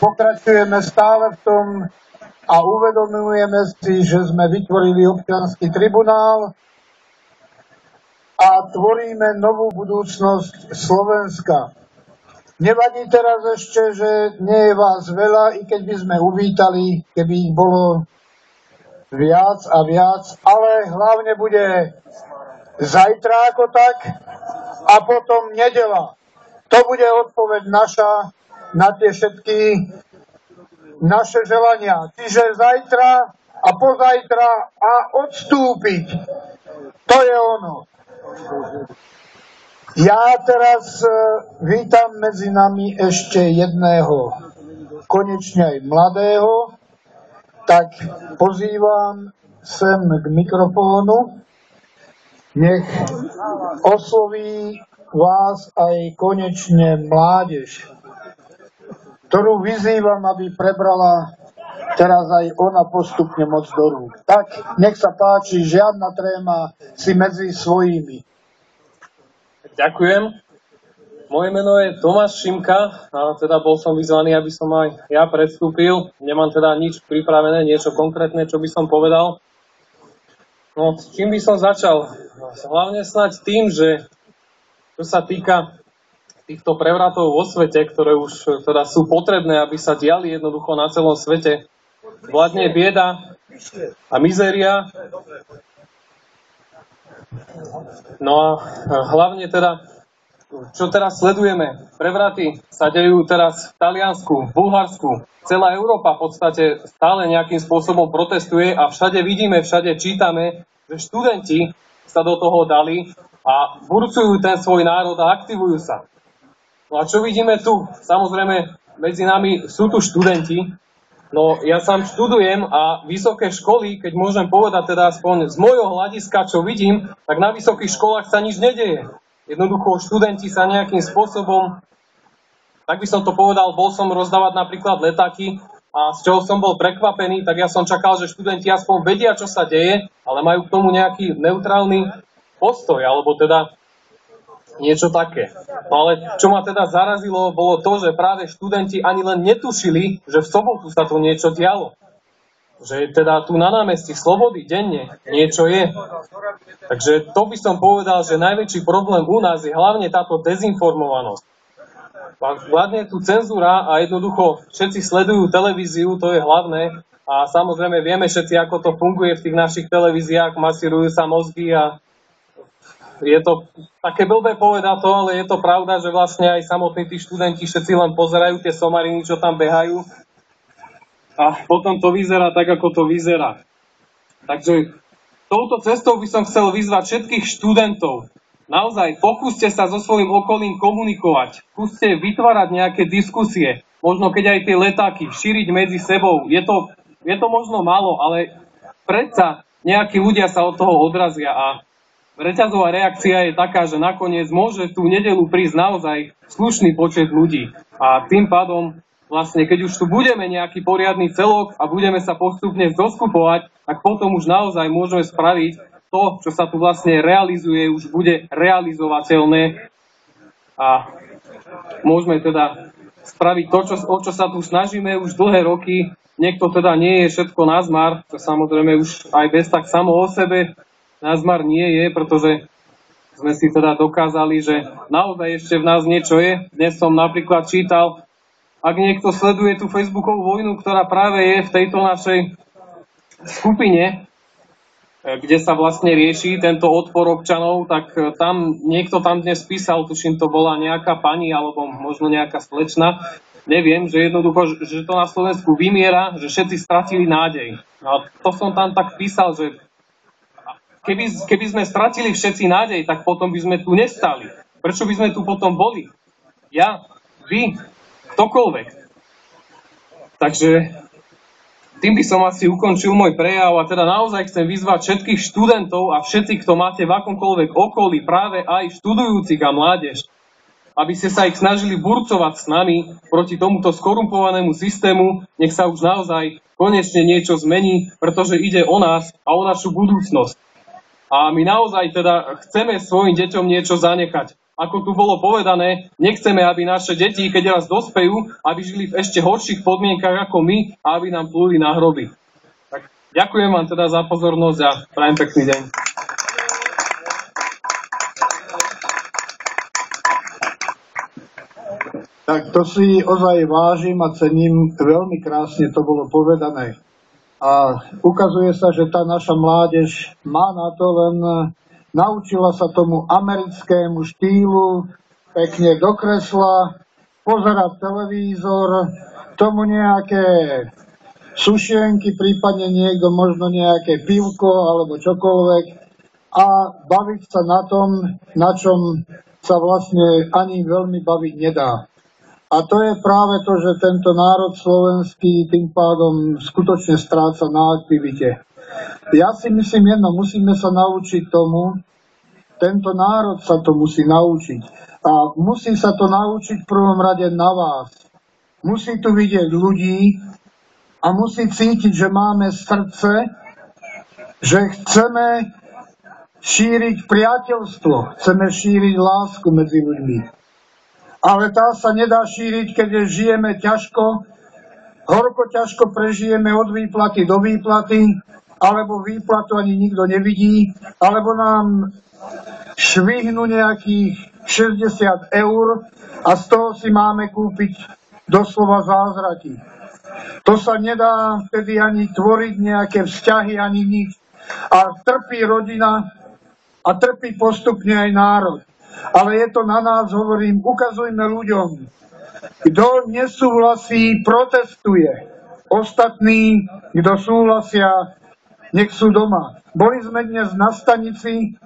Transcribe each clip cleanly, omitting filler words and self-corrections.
pokračujeme stále v tom a uvedomujeme si, že sme vytvorili občiansky tribunál a tvoríme novú budúcnosť Slovenska. Nevadí teraz ešte, že nie je vás veľa, i keď by sme uvítali, keby ich bolo viac a viac, ale hlavne bude zajtra ako tak a potom nedeľa. To bude odpoveď naša na tie všetky naše želania. Čiže zajtra a pozajtra a odstúpiť. To je ono. Ja teraz vítam medzi nami ešte jedného, konečne aj mladého, tak pozývam sem k mikrofónu. Nech osloví vás aj konečne mládež, ktorú vyzývam, aby prebrala teraz aj ona postupne moc do rúk. Tak, nech sa páči, žiadna tréma, si medzi svojimi. Ďakujem. Moje meno je Tomáš Šimka a teda bol som vyzvaný, aby som aj ja predstúpil. Nemám teda nič pripravené, niečo konkrétne, čo by som povedal. No, s čím by som začal? Hlavne snáď tým, že čo sa týka týchto prevratov vo svete, ktoré už teda sú potrebné, aby sa diali jednoducho na celom svete, vládne bieda a mizéria. No a hlavne teda, čo teraz sledujeme, prevraty sa dejú teraz v Taliansku, v Bulharsku, celá Európa v podstate stále nejakým spôsobom protestuje a všade vidíme, všade čítame, že študenti sa do toho dali a burcujú ten svoj národ a aktivujú sa. No a čo vidíme tu? Samozrejme, medzi nami sú tu študenti. No ja sám študujem a vysoké školy, keď môžem povedať teda aspoň z môjho hľadiska, čo vidím, tak na vysokých školách sa nič nedeje. Jednoducho študenti sa nejakým spôsobom, tak by som to povedal, bol som rozdávať napríklad letáky a z čoho som bol prekvapený, tak ja som čakal, že študenti aspoň vedia, čo sa deje, ale majú k tomu nejaký neutrálny postoj, alebo teda niečo také. No ale čo ma teda zarazilo, bolo to, že práve študenti ani len netušili, že v sobotu sa tu niečo dialo. Že teda tu na námestí Slobody denne niečo je. Takže to by som povedal, že najväčší problém u nás je hlavne táto dezinformovanosť. Vládne tu cenzúra a jednoducho všetci sledujú televíziu, to je hlavné. A samozrejme vieme všetci, ako to funguje v tých našich televíziách, masírujú sa mozgy a je to také blbé povedať to, ale je to pravda, že vlastne aj samotní tí študenti všetci len pozerajú tie somariny, čo tam behajú a potom to vyzerá tak, ako to vyzerá. Takže touto cestou by som chcel vyzvať všetkých študentov. Naozaj, pokúste sa so svojím okolím komunikovať. Skúste vytvárať nejaké diskusie. Možno keď aj tie letáky šíriť medzi sebou. Je to možno málo, ale predsa nejakí ľudia sa od toho odrazia a reťazová reakcia je taká, že nakoniec môže tú nedeľu prísť naozaj slušný počet ľudí. A tým pádom, vlastne, keď už tu budeme nejaký poriadny celok a budeme sa postupne zoskupovať, tak potom už naozaj môžeme spraviť to, čo sa tu vlastne realizuje, už bude realizovateľné. A môžeme teda spraviť to, o čo sa tu snažíme už dlhé roky. Niekto teda nie je všetko nazmar, čo samozrejme už aj bez tak samo o sebe nazmar nie je, pretože sme si teda dokázali, že naozaj ešte v nás niečo je. Dnes som napríklad čítal, ak niekto sleduje tú Facebookovú vojnu, ktorá práve je v tejto našej skupine, kde sa vlastne rieši tento odpor občanov, tak tam niekto tam dnes písal, tuším to bola nejaká pani alebo možno nejaká slečna, neviem, že jednoducho, že to na Slovensku vymiera, že všetci stratili nádej. A to som tam tak písal, že Keby sme stratili všetci nádej, tak potom by sme tu nestali. Prečo by sme tu potom boli? Ja, vy, ktokoľvek. Takže tým by som asi ukončil môj prejav a teda naozaj chcem vyzvať všetkých študentov a všetci, kto máte v akomkoľvek okolí, práve aj študujúcich a mládež, aby ste sa ich snažili burcovať s nami proti tomuto skorumpovanému systému, nech sa už naozaj konečne niečo zmení, pretože ide o nás a o našu budúcnosť. A my naozaj teda chceme svojim deťom niečo zanechať. ako tu bolo povedané, nechceme, aby naše deti, keď raz dospejú, aby žili v ešte horších podmienkach ako my a aby nám pluli na hroby. Tak ďakujem vám teda za pozornosť a prajem pekný deň. Tak to si ozaj vážim a cením, veľmi krásne to bolo povedané. A ukazuje sa, že tá naša mládež má na to, len naučila sa tomu americkému štýlu, pekne do kresla, pozerať televízor, tomu nejaké sušienky, prípadne niekto možno nejaké pivko alebo čokoľvek a baviť sa na tom, na čom sa vlastne ani veľmi baviť nedá. A to je práve to, že tento národ slovenský tým pádom skutočne stráca na aktivite. Ja si myslím jedno, musíme sa naučiť tomu, tento národ sa to musí naučiť. A musí sa to naučiť v prvom rade na vás. Musí tu vidieť ľudí a musí cítiť, že máme srdce, že chceme šíriť priateľstvo, chceme šíriť lásku medzi ľuďmi. Ale tá sa nedá šíriť, keď žijeme ťažko, horko ťažko prežijeme od výplaty do výplaty, alebo výplatu ani nikto nevidí, alebo nám švihnú nejakých 60 eur a z toho si máme kúpiť doslova zázraky. To sa nedá vtedy ani tvoriť nejaké vzťahy, ani nič. A trpí rodina a trpí postupne aj národ. Ale je to na nás, hovorím, ukazujme ľuďom. Kto nesúhlasí, protestuje. Ostatní, kto súhlasia, nech sú doma. Boli sme dnes na stanici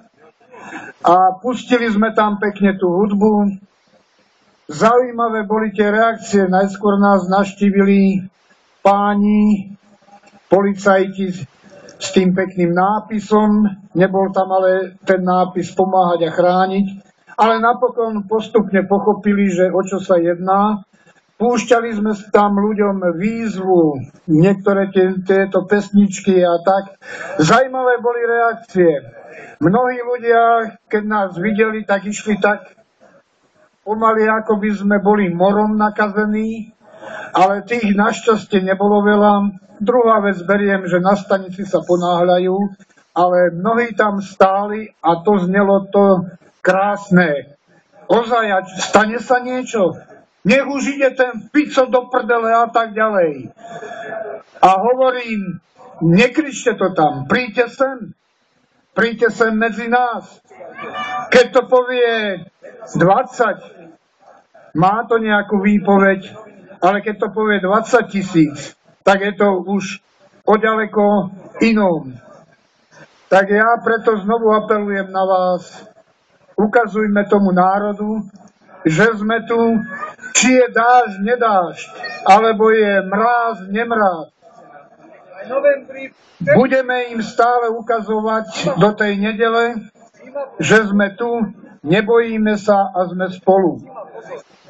a pustili sme tam pekne tú hudbu. Zaujímavé boli tie reakcie. Najskôr nás navštívili páni, policajti s tým pekným nápisom. Nebol tam ale ten nápis pomáhať a chrániť. Ale napokon postupne pochopili, že o čo sa jedná. Púšťali sme tam ľuďom výzvu, niektoré tieto pesničky a tak. Zajímavé boli reakcie. Mnohí ľudia, keď nás videli, tak išli tak pomaly, ako by sme boli morom nakazení, ale tých našťastie nebolo veľa. Druhá vec, beriem, že na stanici sa ponáhľajú, ale mnohí tam stáli a to znelo to krásne. Ozaj, stane sa niečo. Nech už ide ten pico do prdele a tak ďalej. A hovorím, nekričte to tam, príďte sem medzi nás. Keď to povie 20, má to nejakú výpoveď, ale keď to povie 20 000, tak je to už oďaleko inom. Tak ja preto znovu apelujem na vás, ukazujme tomu národu, že sme tu, či je dážď, nedážď, alebo je mráz, nemráz. Budeme im stále ukazovať do tej nedele, že sme tu, nebojíme sa a sme spolu.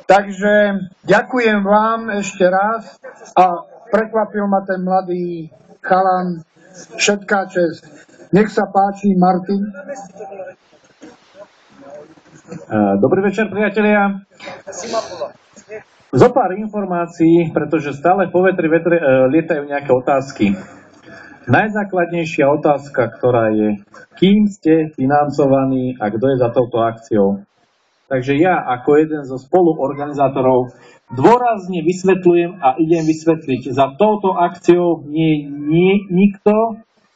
Takže ďakujem vám ešte raz a prekvapil ma ten mladý chalan, všetká česť. Nech sa páči, Martin. Dobrý večer, priatelia. Zopár informácií, pretože stále po vetri lietajú nejaké otázky. Najzákladnejšia otázka, ktorá je, kým ste financovaní a kto je za touto akciou. Takže ja ako jeden zo spoluorganizátorov dôrazne vysvetľujem a idem vysvetliť. Za touto akciou nie je nikto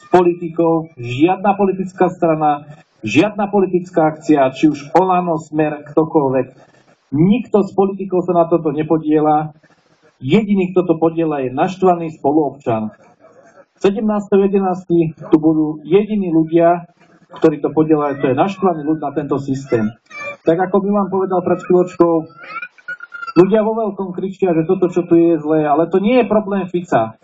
z politikov, žiadna politická strana, žiadna politická akcia, či už Olano, Smer, ktokoľvek. Nikto z politikov sa na toto nepodiela. Jediný, kto to podiela, je naštvaný spoluobčan. 17.11. tu budú jediní ľudia, ktorí to podielajú, to je naštvaný ľud na tento systém. Tak ako by vám povedal pred chvíľočkou, ľudia vo veľkom kričia, že toto, čo tu je zlé, ale to nie je problém Fica.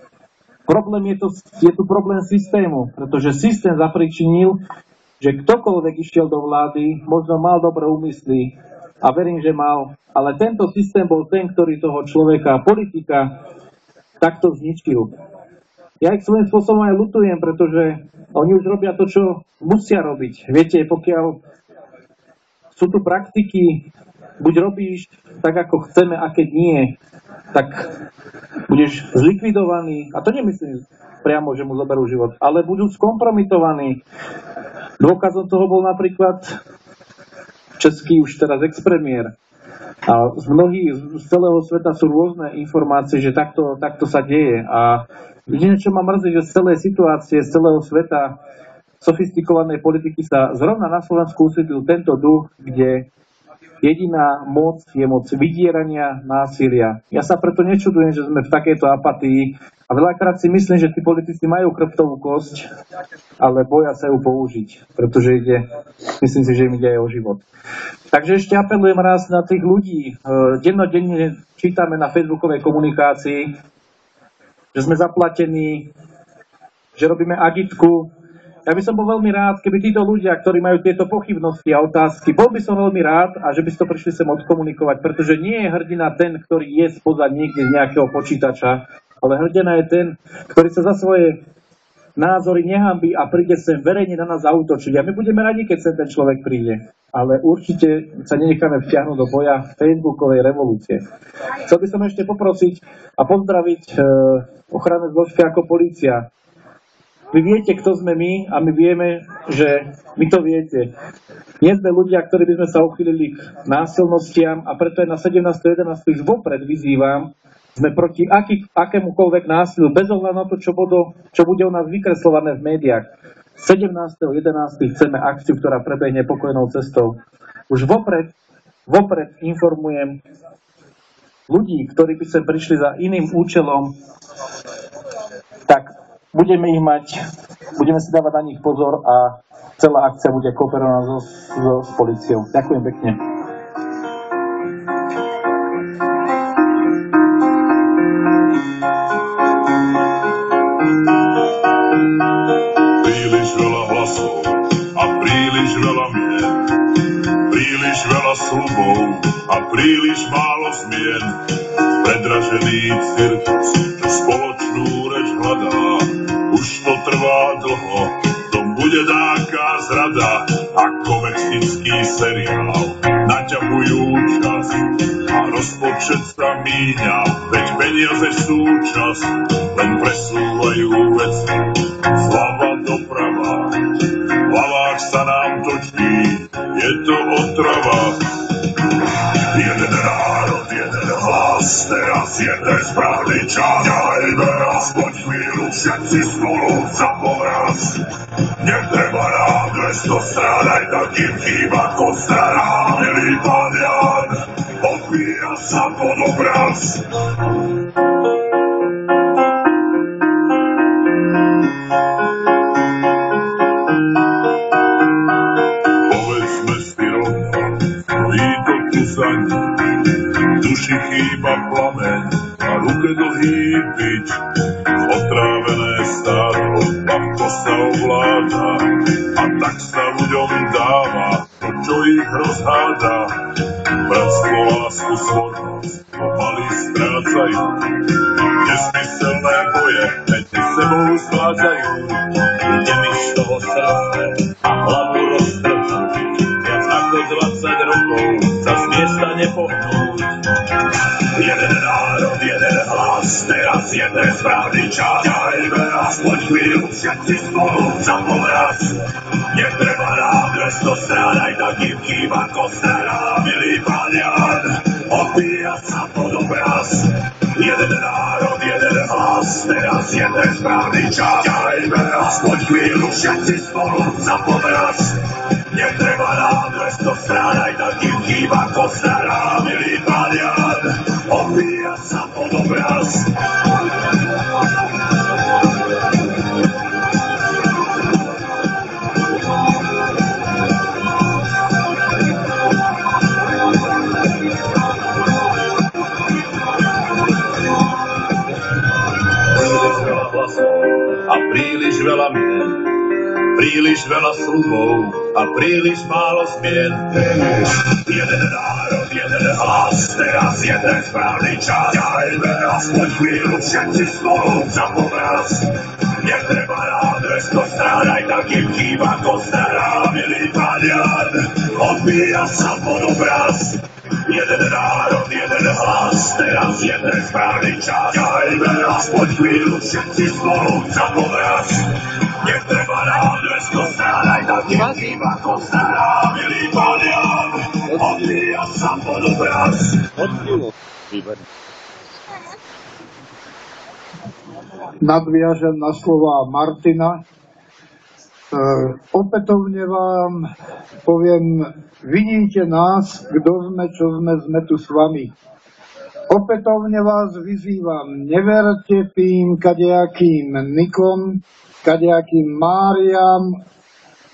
Problém je tu problém systému, pretože systém zapričinil, že ktokoľvek išiel do vlády, možno mal dobré úmysly a verím, že mal, ale tento systém bol ten, ktorý toho človeka, politika, takto zničil. Ja ich svojím spôsobom aj ľutujem, pretože oni už robia to, čo musia robiť. Viete, pokiaľ sú tu praktiky, buď robíš tak, ako chceme, a keď nie, tak budeš zlikvidovaný, a to nemyslím priamo, že mu zoberú život, ale budú skompromitovaní. Dôkazom toho bol napríklad český už teraz expremiér. A z celého sveta sú rôzne informácie, že takto sa deje. A jediné, čo ma mrzí, že z celej situácie, z celého sveta sofistikovanej politiky sa zrovna na Slovensku usvedil tento duch, kde jediná moc je moc vydierania, násilia. Ja sa preto nečudujem, že sme v takejto apatii a veľakrát si myslím, že tí politici majú chrbtovú kosť, ale boja sa ju použiť, pretože myslím si, že im ide aj o život. Takže ešte apelujem raz na tých ľudí. Dennodenne čítame na facebookovej komunikácii, že sme zaplatení, že robíme agitku. Ja by som bol veľmi rád, keby títo ľudia, ktorí majú tieto pochybnosti a otázky, bol by som veľmi rád a že by ste to prišli sem odkomunikovať, pretože nie je hrdina ten, ktorý je spoza niekde z nejakého počítača, ale hrdina je ten, ktorý sa za svoje názory nehanbí a príde sem verejne na nás zaútočiť. A my budeme radi, keď sem ten človek príde. Ale určite sa nenecháme vtiahnuť do boja facebookovej revolúcie. Chcel by som ešte poprosiť a pozdraviť ochranné zložky ako polícia. Vy viete, kto sme my a my vieme, že vy to viete. Nie sme ľudia, ktorí by sme sa uchýlili k násilnostiam a preto aj na 17.11. vopred vyzývam, sme proti akémukoľvek násiliu, bez ohľadu na to, čo bude u nás vykreslované v médiách. 17.11. chceme akciu, ktorá prebehne pokojnou cestou. Už vopred informujem ľudí, ktorí by sem prišli za iným účelom, tak budeme si dávať na nich pozor a celá akcia bude kooperovaná s políciou. Ďakujem pekne. Príliš veľa hlasov a príliš veľa mien, príliš veľa slubov a príliš málo zmien. Predražený cirkus, čo spoločnú reč hľadá, už to trvá dlho, to bude dáka zrada, ako mexický seriál. Naťahujú čas a rozpočet sa míňa, veď peniaze sú čas, len presúvajú veci zľava doprava. V hlavách sa nám točí, je to otrava. Jeden národ, jeden hlas, teraz je ten správny čas. Ďajme aspoň chvíľu všetci spolu za poraz. Netreba nám 200 strán, aj takým chýba kostara. Milý pán Jan, odbíja sa pod obraz. Povedzme si rovno, stojí to tu za ním. Duši chýba plameň a ruke dlhý bič. Otrávené stádo, ľahko sa ovláda a tak sa ľuďom dáva to, čo ich rozháda. Bratstvo, lásku, svornosť pomaly strácajú. Nezmyselné boje medzi sebou zvládzajú. Ide mi z toho srdce a hlavu roztrhnúť. Viac ako 20 rokov sa z miesta nepohnúť. Jeden národ, jeden hlas, teraz je ten správny čas. Ďajme aspoň chvíľu všetci spolu za povraz. Netreba nám 200 strán, aj takým chýba kostera. Milý pán Jan, odbíja sa pod obraz. Jeden národ, jeden hlas, teraz je ten správny čas. Ďajme aspoň chvíľu všetci spolu za povraz. Netreba nám 200 strán, aj takým chýba kostera. Milý pán Jan, odbíja sa pod obraz. A príliš veľa mien, príliš veľa slubov a príliš málo zmien. Jeden národ, jeden hlas, teraz je ten správny čas. Ďajme aspoň chvíľu všetci spolu za povraz. Netreba nám 200 strán, aj takým chýba kostera. Milý pán Jan, odbíja sa pod obraz. Jeden národ, jeden hlas, teraz jeden správny čas. Ťahajme aspoň chvíľu všetci spolu za povraz. Nech treba nám dnesko strádaj, tak nech chýba to stará. Milí pánia, odbíja sa pod obraz. Nadviažem na slova Martina. Opätovne vám poviem, vidíte nás, kto sme, čo sme tu s vami. Opätovne vás vyzývam, neverte tým kadejakým Nikom, kadejakým Máriam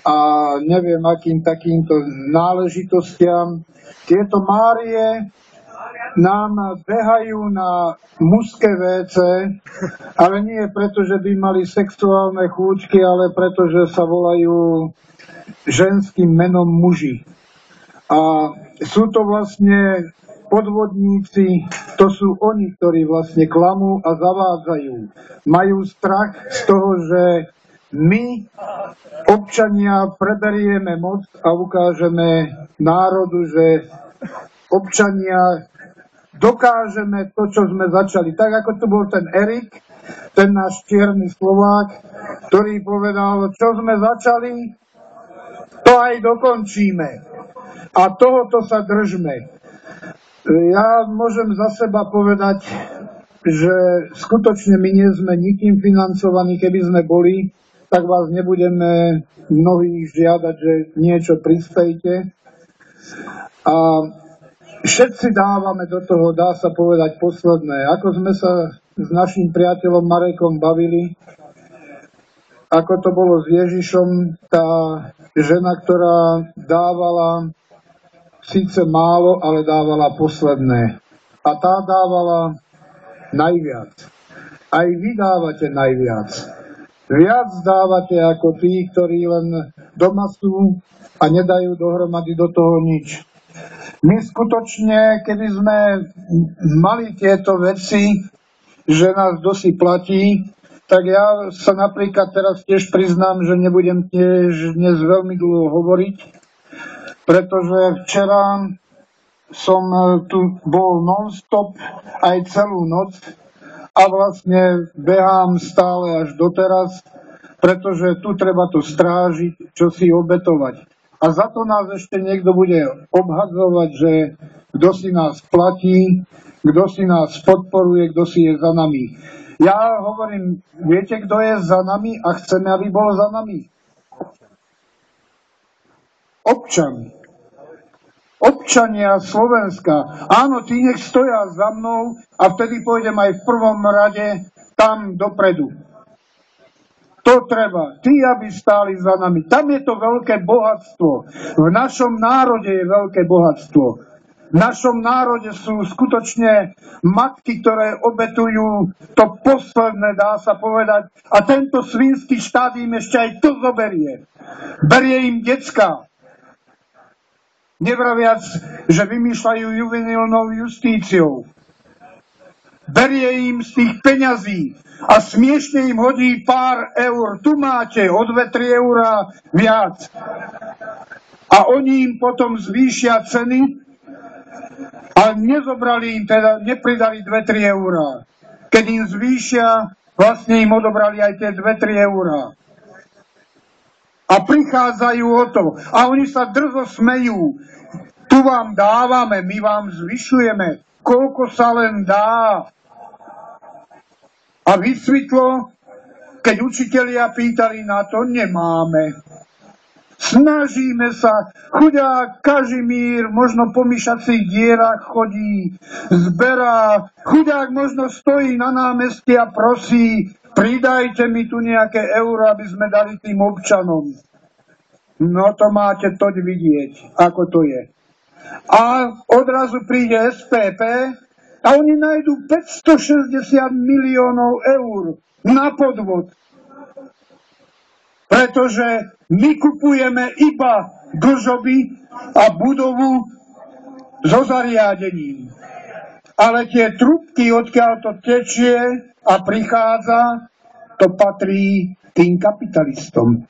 a neviem akým takýmto náležitostiam. Tieto Márie nám behajú na mužské WC, ale nie preto, že by mali sexuálne chúčky, ale preto, že sa volajú ženským menom muži. A sú to vlastne podvodníci, to sú oni, ktorí vlastne klamú a zavádzajú. Majú strach z toho, že my, občania, preberieme moc a ukážeme národu, že občania dokážeme to, čo sme začali. Tak ako tu bol ten Erik, ten náš čierny Slovák, ktorý povedal, čo sme začali, to aj dokončíme. A tohoto sa držme. Ja môžem za seba povedať, že skutočne my nie sme nikým financovaní. Keby sme boli, tak vás nebudeme mnohých žiadať, že niečo prispejte. A všetci dávame do toho, dá sa povedať, posledné. Ako sme sa s našim priateľom Marekom bavili, ako to bolo s Ježišom, tá žena, ktorá dávala síce málo, ale dávala posledné. A tá dávala najviac. Aj vy dávate najviac. Viac dávate ako tí, ktorí len doma sú a nedajú dohromady do toho nič. My skutočne, keby sme mali tieto veci, že nás dosť platí, tak ja sa napríklad teraz tiež priznám, že nebudem tiež dnes veľmi dlho hovoriť, pretože včera som tu bol non-stop aj celú noc a vlastne behám stále až doteraz, pretože tu treba to strážiť, čo si obetovať. A za to nás ešte niekto bude obhadzovať, že kto si nás platí, kto si nás podporuje, kto si je za nami. Ja hovorím, viete, kto je za nami a chceme, aby bol za nami? Občan. Občania Slovenska. Áno, tí nech stoja za mnou a vtedy pôjdem aj v prvom rade tam dopredu. To treba. Tí, aby stáli za nami. Tam je to veľké bohatstvo. V našom národe je veľké bohatstvo. V našom národe sú skutočne matky, ktoré obetujú to posledné, dá sa povedať. A tento svinský štát im ešte aj to zoberie. Berie im decka. Nevraviac, že vymýšľajú juvenilnou justíciou. Berie im z tých peňazí a smiešne im hodí pár eur. Tu máte o 2-3 eurá viac. A oni im potom zvýšia ceny a nezobrali im teda, nepridali 2-3 eurá. Keď im zvýšia, vlastne im odobrali aj tie 2-3 eurá. A prichádzajú o to. A oni sa drzo smejú. Tu vám dávame, my vám zvyšujeme. Koľko sa len dá. A vysvetlo, keď učitelia pýtali na to, nemáme. Snažíme sa. Chudák Kažimír možno po myšacích dierach chodí, zberá. Chudák možno stojí na námestí a prosí, pridajte mi tu nejaké euro, aby sme dali tým občanom. No to máte toť vidieť, ako to je. A odrazu príde SPP a oni nájdú 560 miliónov eur na podvod. Pretože my kupujeme iba dlžoby a budovu so zariadením. Ale tie trubky, odkiaľ to tečie a prichádza, 'to, to patrí tým kapitalistom.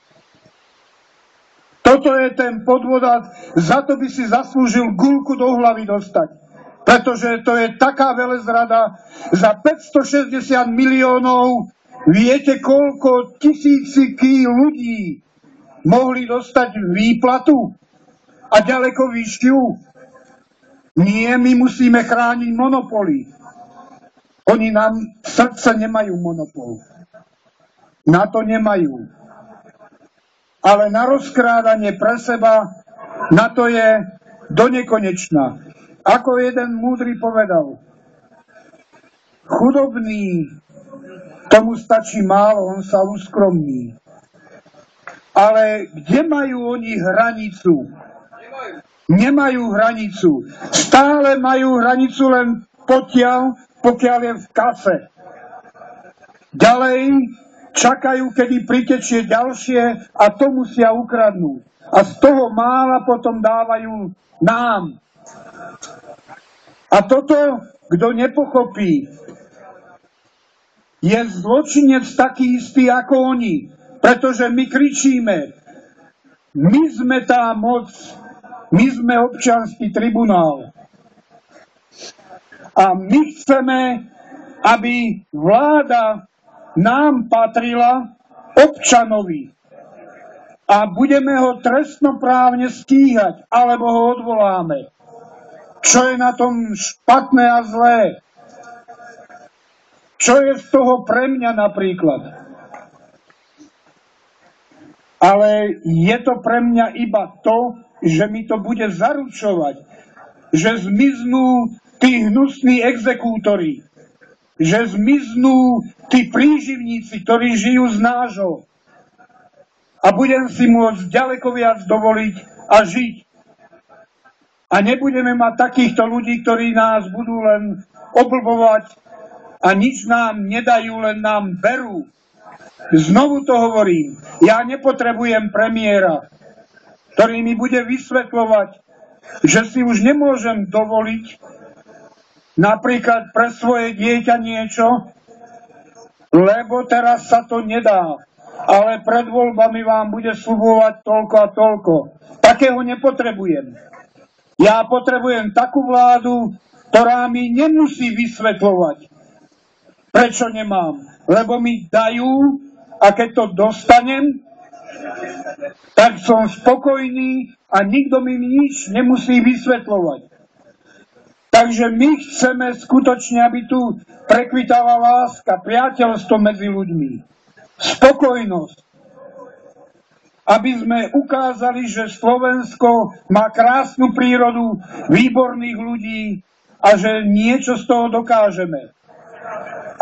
Toto je ten podvod a za to by si zaslúžil guľku do hlavy dostať. Pretože to je taká velezrada. Za 560 miliónov viete, koľko tisíciky ľudí mohli dostať výplatu a ďaleko vyššiu? Nie, my musíme chrániť monopoly. Oni nám v srdce nemajú monopol. Na to nemajú. Ale na rozkrádanie pre seba, na to je donekonečná. Ako jeden múdry povedal, chudobný, tomu stačí málo, on sa uskromní. Ale kde majú oni hranicu? Nemajú hranicu. Stále majú hranicu len pokiaľ je v kase. Ďalej čakajú, kedy pritečie ďalšie a to musia ukradnúť. A z toho mála potom dávajú nám. A toto, kto nepochopí, je zločinec taký istý ako oni. Pretože my kričíme, my sme tá moc, my sme občiansky tribunál. A my chceme, aby vláda nám patrila, občanovi. A budeme ho trestnoprávne stíhať, alebo ho odvoláme. Čo je na tom špatné a zlé? Čo je z toho pre mňa napríklad? Ale je to pre mňa iba to, že mi to bude zaručovať, že zmiznú tí hnusní exekútori, že zmiznú tí príživníci, ktorí žijú z nášho. A budem si môcť ďaleko viac dovoliť a žiť. A nebudeme mať takýchto ľudí, ktorí nás budú len oblbovať a nič nám nedajú, len nám berú. Znovu to hovorím, ja nepotrebujem premiéra, ktorý mi bude vysvetľovať, že si už nemôžem dovoliť napríklad pre svoje dieťa niečo, lebo teraz sa to nedá. Ale pred voľbami vám bude sľubovať toľko a toľko. Takého nepotrebujem. Ja potrebujem takú vládu, ktorá mi nemusí vysvetľovať, prečo nemám. Lebo mi dajú a keď to dostanem, tak som spokojný a nikto mi nič nemusí vysvetľovať. Takže my chceme skutočne, aby tu prekvitala láska, priateľstvo medzi ľuďmi. Spokojnosť. Aby sme ukázali, že Slovensko má krásnu prírodu, výborných ľudí a že niečo z toho dokážeme.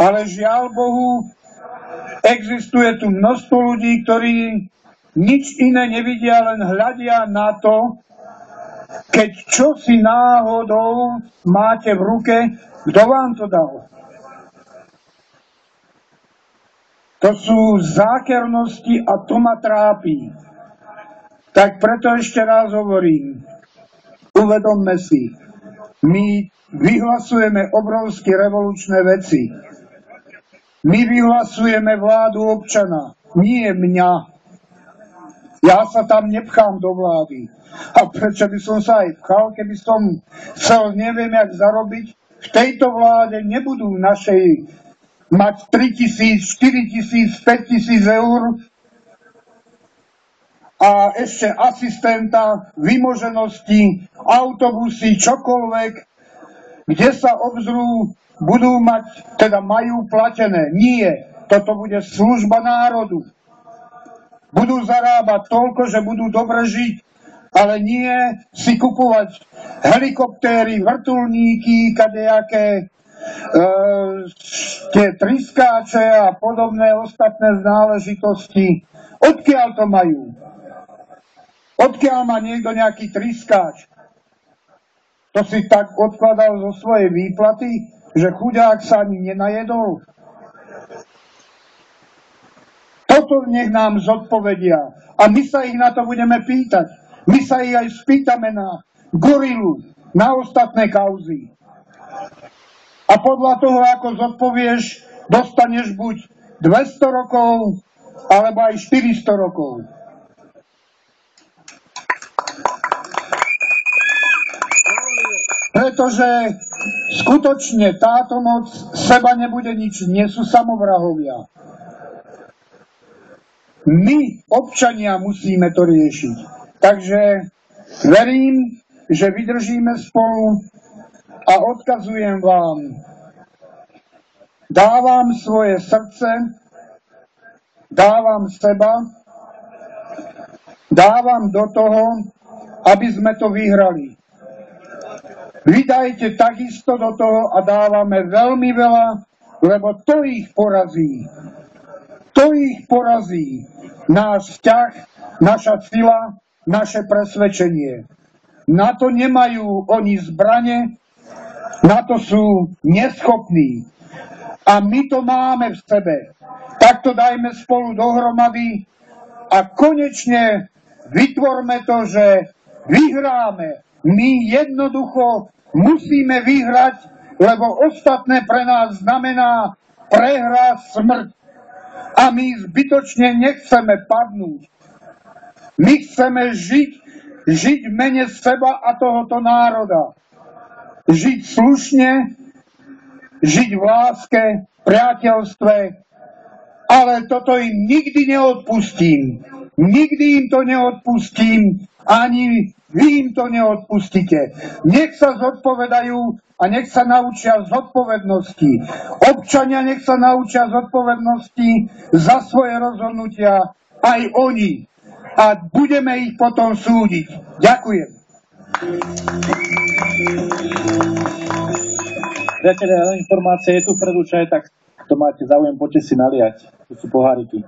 Ale žiaľ Bohu, existuje tu množstvo ľudí, ktorí nič iné nevidia, len hľadia na to, keď čosi náhodou máte v ruke, kto vám to dal. To sú zákernosti a to ma trápi. Tak preto ešte raz hovorím, uvedomme si, my vyhlasujeme obrovské revolučné veci. My vyhlasujeme vládu občana, nie mňa. Ja sa tam nepchám do vlády. A prečo by som sa aj pchal, keby som chcel neviem jak zarobiť? V tejto vláde nebudú našej mať 3 000, 4 000, 5 000 eur a ešte asistenta, vymoženosti, autobusy, čokoľvek, kde sa obzrú, budú mať, teda majú platené. Nie, toto bude služba národu. Budú zarábať toľko, že budú dobre žiť, ale nie si kupovať helikoptéry, vrtuľníky, kadejaké, tie triskáče a podobné ostatné záležitosti. Odkiaľ to majú? Odkiaľ má niekto nejaký triskáč? To si tak odkladal zo svojej výplaty, že chudák sa ani nenajedol. Toto nech nám zodpovedia. A my sa ich na to budeme pýtať. My sa ich aj spýtame na gorilu, na ostatné kauzy. A podľa toho, ako zodpovieš, dostaneš buď 200 rokov, alebo aj 400 rokov. pretože skutočne táto moc seba nebude ničiť, nie sú samovrahovia. My, občania, musíme to riešiť. Takže verím, že vydržíme spolu a odkazujem vám. Dávam svoje srdce, dávam seba, dávam do toho, aby sme to vyhrali. Vydajte takisto do toho a dávame veľmi veľa, lebo to ich porazí. To ich porazí. Náš vzťah, naša sila, naše presvedčenie. Na to nemajú oni zbrane, na to sú neschopní. A my to máme v sebe. Tak to dajme spolu dohromady a konečne vytvorme to, že vyhráme. My jednoducho musíme vyhrať, lebo ostatné pre nás znamená prehra, smrť. A my zbytočne nechceme padnúť. My chceme žiť v mene seba a tohoto národa. Žiť slušne, žiť v láske, priateľstve, ale toto im nikdy neodpustím. Nikdy im to neodpustím, ani vy im to neodpustíte. Nech sa zodpovedajú a nech sa naučia zodpovednosti. Občania nech sa naučia zodpovednosti za svoje rozhodnutia, aj oni. A budeme ich potom súdiť. Ďakujem. Priatelia, informácia je tu vpredu čaj, tak to máte záujem, poďte si naliať. Tu sú poháriky.